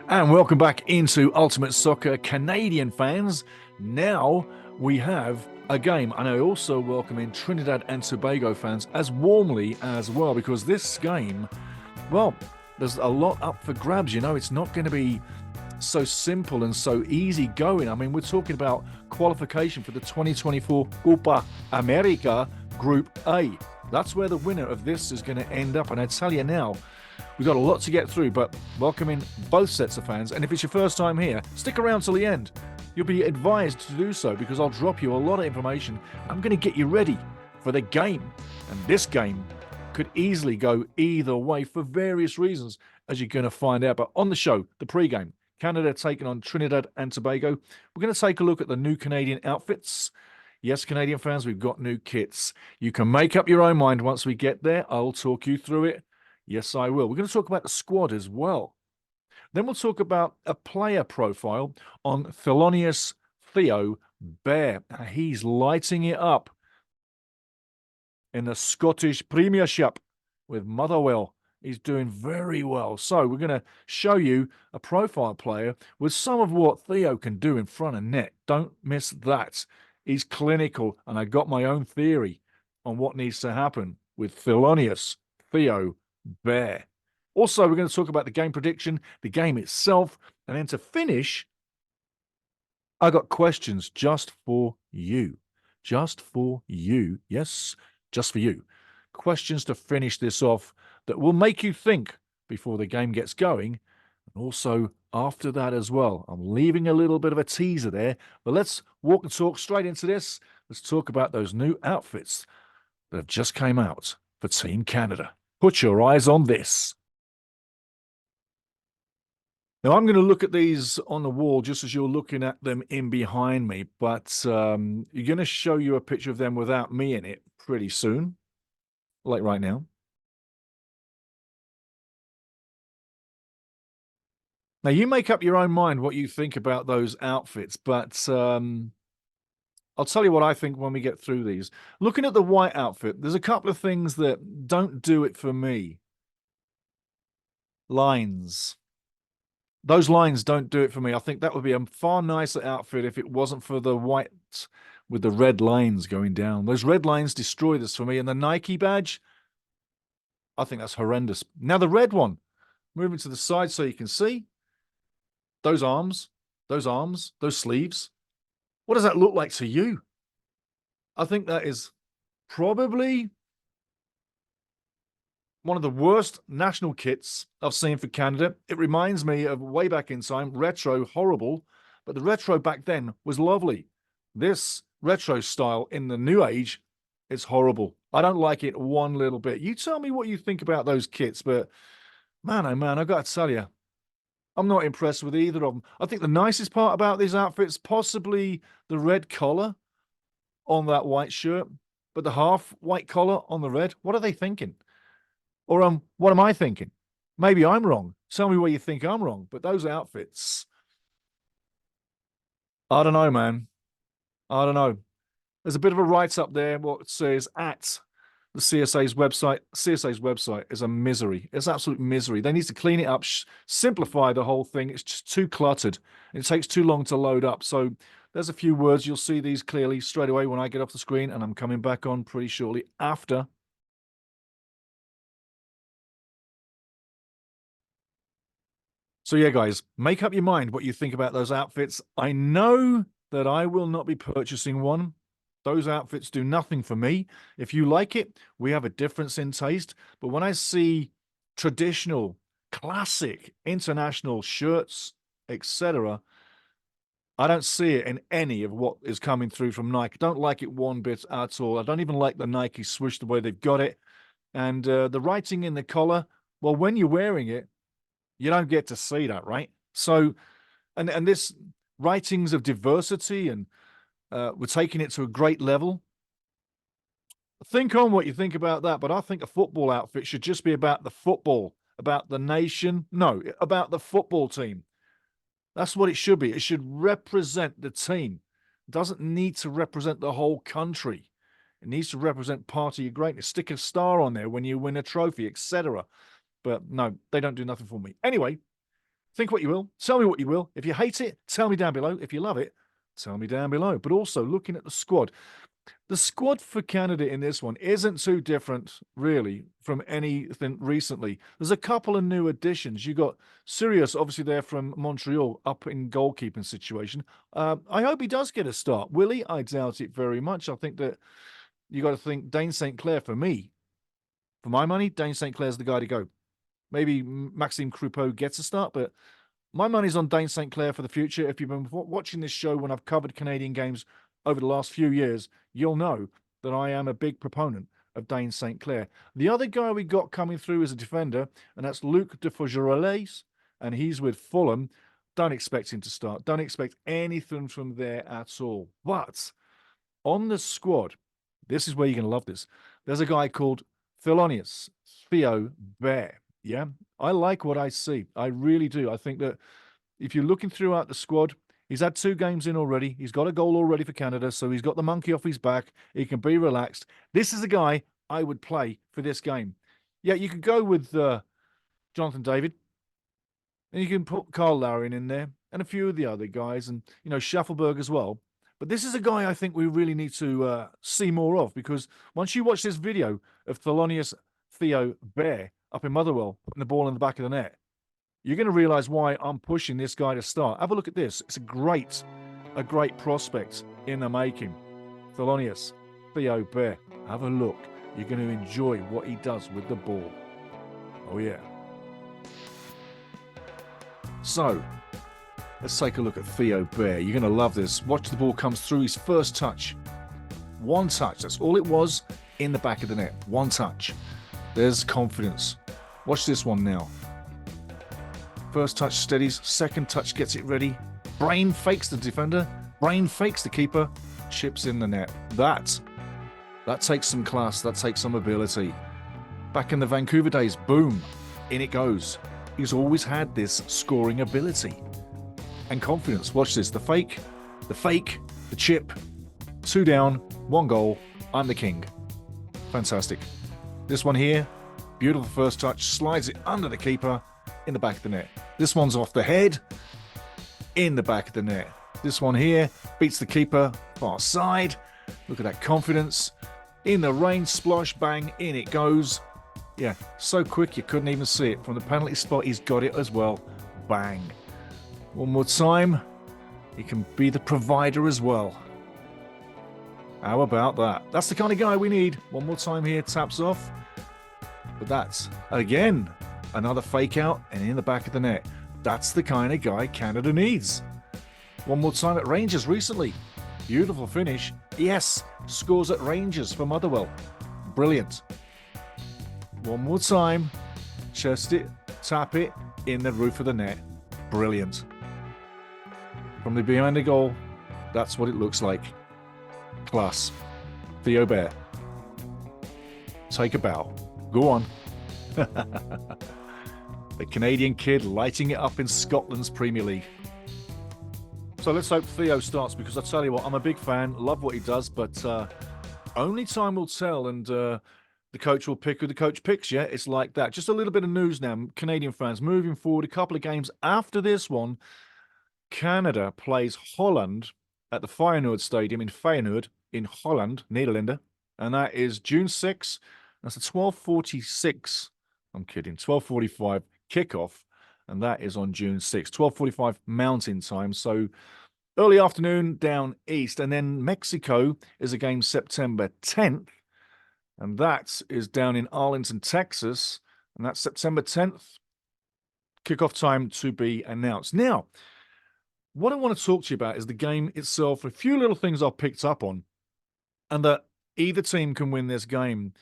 And welcome back into Ultimate Soccer, Canadian fans. Now we have a game, and I also welcome in Trinidad and Tobago fans as warmly as well, because this game, well, there's a lot up for grabs. You know, it's not going to be so simple and so easy going. I mean, we're talking about qualification for the 2024 Copa America Group A. That's where the winner of this is going to end up. And I tell you now, we've got a lot to get through, but welcome in both sets of fans. And if it's your first time here, stick around till the end. You'll be advised to do so because I'll drop you a lot of information. I'm going to get you ready for the game. And this game could easily go either way for various reasons, as you're going to find out. But on the show, the pre-game, Canada taking on Trinidad and Tobago. We're going to take a look at the new Canadian outfits. Yes, Canadian fans, we've got new kits. You can make up your own mind once we get there. I'll talk you through it. Yes, I will. We're going to talk about the squad as well. Then we'll talk about a player profile on Thelonious Theo Bair. He's lighting it up in the Scottish Premiership with Motherwell. He's doing very well. So we're going to show you a profile player with some of what Theo can do in front of net. Don't miss that. He's clinical, and I got my own theory on what needs to happen with Thelonious Theo Bair. Also, we're going to talk about the game prediction, the game itself, and then to finish, I got questions just for you. Just for you. Yes, just for you. Questions to finish this off that will make you think before the game gets going, and also after that as well. I'm leaving a little bit of a teaser there, but let's walk and talk straight into this. Let's talk about those new outfits that have just came out for Team Canada. Put your eyes on this. Now, I'm going to look at these on the wall just as you're looking at them in behind me, but you're going to show you a picture of them without me in it pretty soon, like right now. Now, you make up your own mind what you think about those outfits, but I'll tell you what I think when we get through these. Looking at the white outfit, there's a couple of things that don't do it for me. Lines. Those lines don't do it for me. I think that would be a far nicer outfit if it wasn't for the white with the red lines going down. Those red lines destroy this for me. And the Nike badge, I think that's horrendous. Now the red one, moving to the side so you can see. Those arms, those sleeves. What does that look like to you? I think that is probably one of the worst national kits I've seen for Canada. It reminds me of way back in time, retro, horrible, but the retro back then was lovely. This retro style in the new age is horrible. I don't like it one little bit. You tell me what you think about those kits, but man, oh man, I've got to tell you, I'm not impressed with either of them. I think the nicest part about these outfits, possibly the red collar on that white shirt, but the half white collar on the red, what are they thinking? Or what am I thinking? Maybe I'm wrong. Tell me where you think I'm wrong. But those outfits, I don't know, man. I don't know. There's a bit of a write-up there, what says at the CSA's website. CSA's website is a misery. It's absolute misery. They need to clean it up, simplify the whole thing. It's just too cluttered. It takes too long to load up. So there's a few words. You'll see these clearly straight away when I get off the screen, and I'm coming back on pretty shortly after. So yeah, guys, make up your mind what you think about those outfits. I know that I will not be purchasing one. Those outfits do nothing for me. If you like it, we have a difference in taste. But when I see traditional, classic, international shirts, etc., I don't see it in any of what is coming through from Nike. I don't like it one bit at all. I don't even like the Nike swoosh the way they've got it. And the writing in the collar, well, when you're wearing it, you don't get to see that, right? So, and this writings of diversity, and we're taking it to a great level. Think on what you think about that, but I think a football outfit should just be about the football, about the nation. No, about the football team. That's what it should be. It should represent the team. It doesn't need to represent the whole country. It needs to represent part of your greatness. Stick a star on there when you win a trophy, etc. But no, they don't do nothing for me. Anyway, Think what you will. Tell me what you will. If you hate it, tell me down below. If you love it, tell me down below. But also looking at the squad for Canada in this one isn't too different, really, from anything recently. There's a couple of new additions. You got Sirius, obviously, there from Montreal, up in goalkeeping situation. I hope he does get a start. Will he? I doubt it very much. I think that you got to think Dane St. Clair for me. For my money, Dane St. Clair's the guy to go. Maybe Maxime Croupeau gets a start, but my money's on Dane St. Clair for the future. If you've been watching this show when I've covered Canadian games over the last few years, you'll know that I am a big proponent of Dane St. Clair. The other guy we got coming through is a defender, and that's Luc de Faugerolais, and he's with Fulham. Don't expect him to start. Don't expect anything from there at all. But on the squad, this is where you're going to love this. There's a guy called Theo Bair. Yeah, I like what I see. I really do. I think that if you're looking throughout the squad, he's had 2 games in already. He's got a goal already for Canada, so he's got the monkey off his back. He can be relaxed. This is a guy I would play for this game. Yeah, you could go with Jonathan David, and you can put Carl Lowry in there, and a few of the other guys, and, you know, Schaffelberg as well. But this is a guy I think we really need to see more of, because once you watch this video of Theo Bair up in Motherwell, putting the ball in the back of the net, you're going to realize why I'm pushing this guy to start. Have a look at this. It's a great prospect in the making. Theo Bair. Have a look. You're going to enjoy what he does with the ball. Oh, yeah. So, let's take a look at Theo Bair. You're going to love this. Watch the ball comes through his first touch. 1 touch. That's all it was in the back of the net. 1 touch. There's confidence. Watch this one now. First touch steadies. Second touch gets it ready. Brain fakes the defender. Brain fakes the keeper. Chips in the net. That takes some class. That takes some ability. Back in the Vancouver days, boom, in it goes. He's always had this scoring ability and confidence. Watch this. The fake, the chip. 2 down, 1 goal. I'm the king. Fantastic. This one here, beautiful first touch, slides it under the keeper, in the back of the net. This one's off the head, in the back of the net. This one here beats the keeper, far side. Look at that confidence. In the rain, splosh, bang, in it goes. Yeah, so quick you couldn't even see it. From the penalty spot, he's got it as well. Bang. One more time. He can be the provider as well. How about that? That's the kind of guy we need. One more time here, taps off. But that's, again, another fake out and in the back of the net. That's the kind of guy Canada needs. One more time at Rangers recently. Beautiful finish. Yes, scores at Rangers for Motherwell. Brilliant. One more time. Chest it, tap it, in the roof of the net. Brilliant. From the behind the goal, that's what it looks like. Class. Theo Bair. Take a bow. Go on. The Canadian kid lighting it up in Scotland's Premier League. So let's hope Theo starts, because I tell you what, I'm a big fan, love what he does, but only time will tell, and the coach will pick who the coach picks, yeah? It's like that. Just a little bit of news now, Canadian fans. Moving forward, a couple of games after this one, Canada plays Holland at the Feyenoord Stadium in Feyenoord in Holland, Nederlanden, and that is June 6th. That's a 12:46. I'm kidding. 12:45 kickoff, and that is on June 6th. 12:45 Mountain Time. So early afternoon down east, and then Mexico is a game September 10th, and that is down in Arlington, Texas, and that's September 10th. Kickoff time to be announced. Now, what I want to talk to you about is the game itself. A few little things I've picked up on, and that either team can win this game.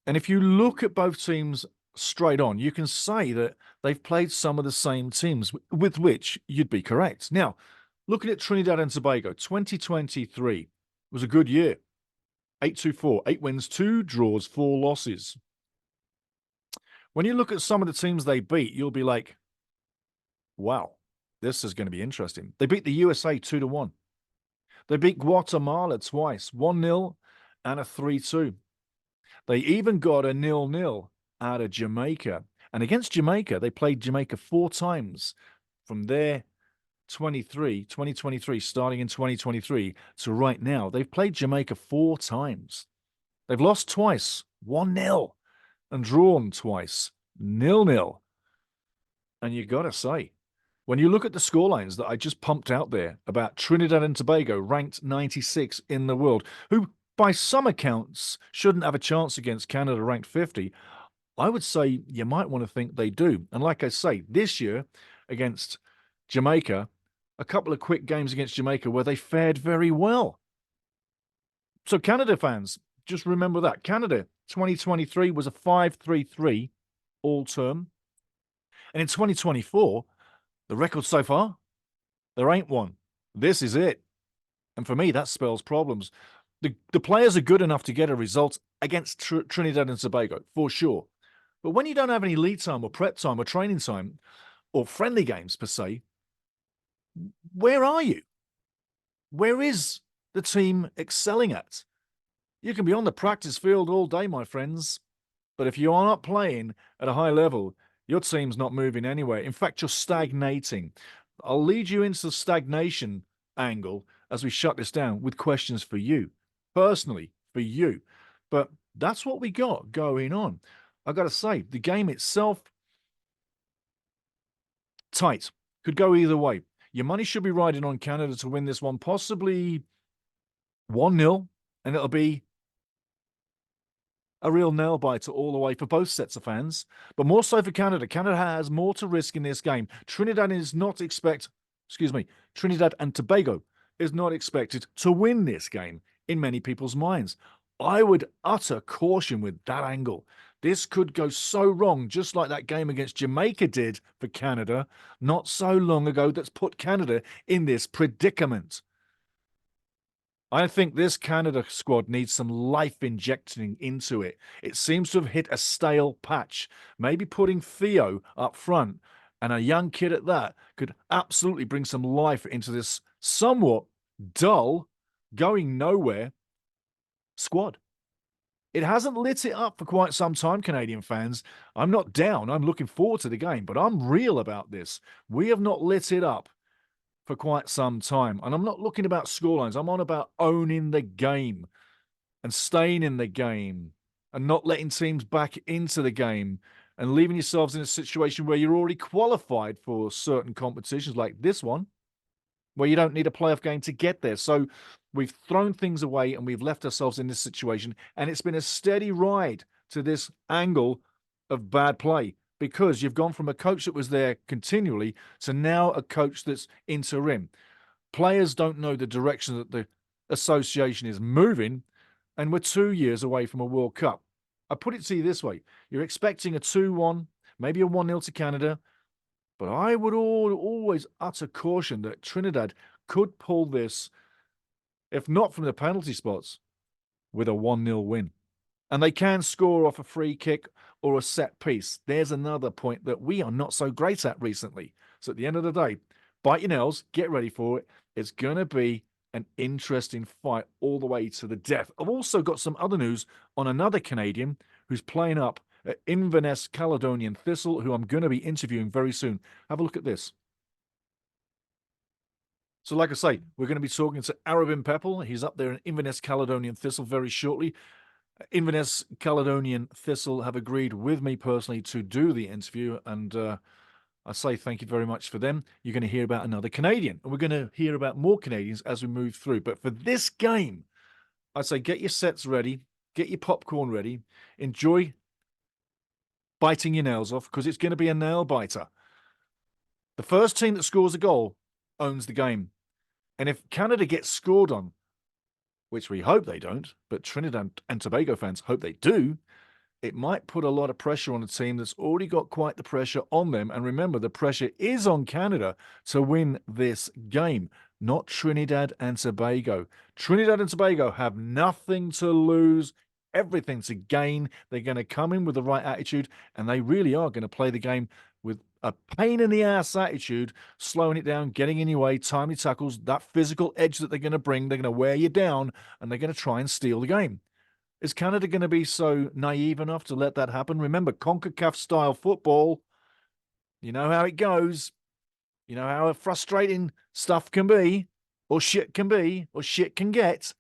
And if you look at both teams straight on, you can say that they've played some of the same teams, with which you'd be correct. Now, looking at Trinidad and Tobago, 2023 was a good year. 8-2-4, 8 wins, 2 draws, 4 losses. When you look at some of the teams they beat, you'll be like, wow, this is going to be interesting. They beat the USA 2-1. They beat Guatemala twice, 1-0 and a 3-2. They even got a 0-0 out of Jamaica. And against Jamaica, they played Jamaica 4 times. from there 2023, starting in 2023 to right now, they've played Jamaica 4 times. They've lost twice, 1-0, and drawn twice, 0-0. And you got to say, when you look at the scorelines that I just pumped out there about Trinidad and Tobago, ranked 96 in the world, who by some accounts shouldn't have a chance against Canada, ranked 50, I would say you might want to think they do. And like I say, this year against Jamaica, a couple of quick games against Jamaica where they fared very well. So Canada fans, just remember that. Canada 2023 was a 5-3-3 all-term. And in 2024, the record so far, there ain't one. This is it. And for me, that spells problems. The players are good enough to get a result against Trinidad and Tobago, for sure. But when you don't have any lead time or prep time or training time or friendly games per se, where are you? Where is the team excelling at? You can be on the practice field all day, my friends, but if you are not playing at a high level, your team's not moving anywhere. In fact, you're stagnating. I'll lead you into the stagnation angle as we shut this down with questions for you, personally, for you. But that's what we got going on. I got to say, the game itself, tight. Could go either way. Your money should be riding on Canada to win this one, possibly 1-0, and it'll be a real nail biter all the way for both sets of fans, but more so for Canada. Canada has more to risk in this game. Trinidad and Tobago is not expected to win this game in many people's minds. I would utter caution with that angle. This could go so wrong, just like that game against Jamaica did for Canada not so long ago, that's put Canada in this predicament. I think this Canada squad needs some life injecting into it. It seems to have hit a stale patch. Maybe putting Theo up front, and a young kid at that, could absolutely bring some life into this somewhat dull, going nowhere squad. It hasn't lit it up for quite some time, Canadian fans. I'm not down. I'm looking forward to the game, but I'm real about this. We have not lit it up for quite some time. And I'm not looking about scorelines. I'm on about owning the game and staying in the game and not letting teams back into the game and leaving yourselves in a situation where you're already qualified for certain competitions like this one, where you don't need a playoff game to get there. So we've thrown things away and we've left ourselves in this situation. And it's been a steady ride to this angle of bad play, because you've gone from a coach that was there continually to now a coach that's interim. Players don't know the direction that the association is moving, and we're 2 years away from a World Cup. I put it to you this way. You're expecting a 2-1, maybe a 1-0 to Canada, but I would always utter caution that Trinidad could pull this, if not from the penalty spots, with a 1-0 win. And they can score off a free kick or a set piece. There's another point that we are not so great at recently. So at the end of the day, bite your nails, get ready for it. It's going to be an interesting fight all the way to the death. I've also got some other news on another Canadian who's playing up at Inverness Caledonian Thistle, who I'm going to be interviewing very soon. Have a look at this. So like I say, we're going to be talking to Arabin Peppel. He's up there in Inverness Caledonian Thistle very shortly. Inverness Caledonian Thistle have agreed with me personally to do the interview, and I say thank you very much for them. You're going to hear about another Canadian, and we're going to hear about more Canadians as we move through. But for this game, I'd say get your sets ready, get your popcorn ready, enjoy biting your nails off, because it's going to be a nail biter. The first team that scores a goal owns the game. And if Canada gets scored on, which we hope they don't, but Trinidad and Tobago fans hope they do, it might put a lot of pressure on a team that's already got quite the pressure on them. And remember, the pressure is on Canada to win this game, not Trinidad and Tobago. Trinidad and Tobago have nothing to lose, everything to gain. They're going to come in with the right attitude, and they really are going to play the game with a pain-in-the-ass attitude, slowing it down, getting in your way, timely tackles, that physical edge that they're going to bring. They're going to wear you down, and they're going to try and steal the game. Is Canada going to be so naive enough to let that happen? Remember, CONCACAF-style football, you know how it goes. You know how frustrating stuff can be, or shit can be, or shit can get?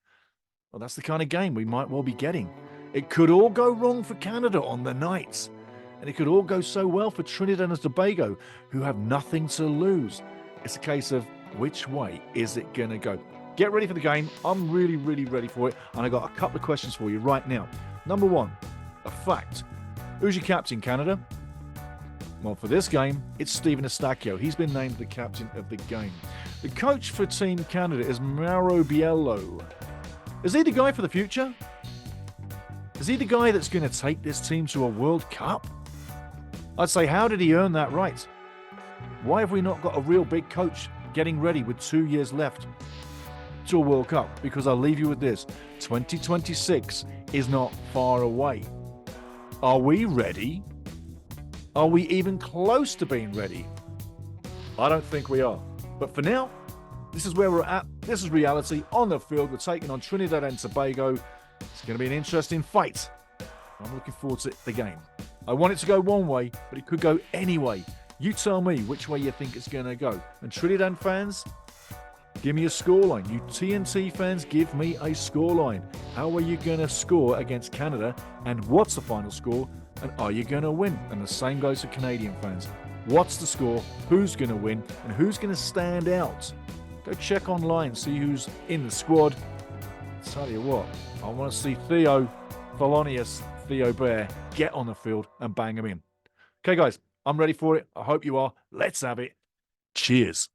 Well, that's the kind of game we might well be getting. It could all go wrong for Canada on the night, and it could all go so well for Trinidad and Tobago, who have nothing to lose. It's a case of which way is it going to go? Get ready for the game. I'm really, really ready for it, and I got a couple of questions for you right now. Number one, a fact. Who's your captain, Canada? Well, for this game, it's Stephen Eustachio. He's been named the captain of the game. The coach for Team Canada is Mauro Biello. Is he the guy for the future? Is he the guy that's going to take this team to a World Cup? I'd say, how did he earn that right? Why have we not got a real big coach getting ready with 2 years left to a World Cup? Because I'll leave you with this. 2026 is not far away. Are we ready? Are we even close to being ready? I don't think we are. But for now, this is where we're at. This is reality. On the field, we're taking on Trinidad and Tobago. It's going to be an interesting fight. I'm looking forward to the game. I want it to go one way, but it could go any way. You tell me which way you think it's going to go. And Trinidad fans, give me a scoreline. You TNT fans, give me a scoreline. How are you going to score against Canada? And what's the final score? And are you going to win? And the same goes for Canadian fans. What's the score? Who's going to win? And who's going to stand out? Go check online, see who's in the squad. Tell you what, I want to see Theo Bair get on the field and bang him in. Okay, guys, I'm ready for it. I hope you are. Let's have it. Cheers.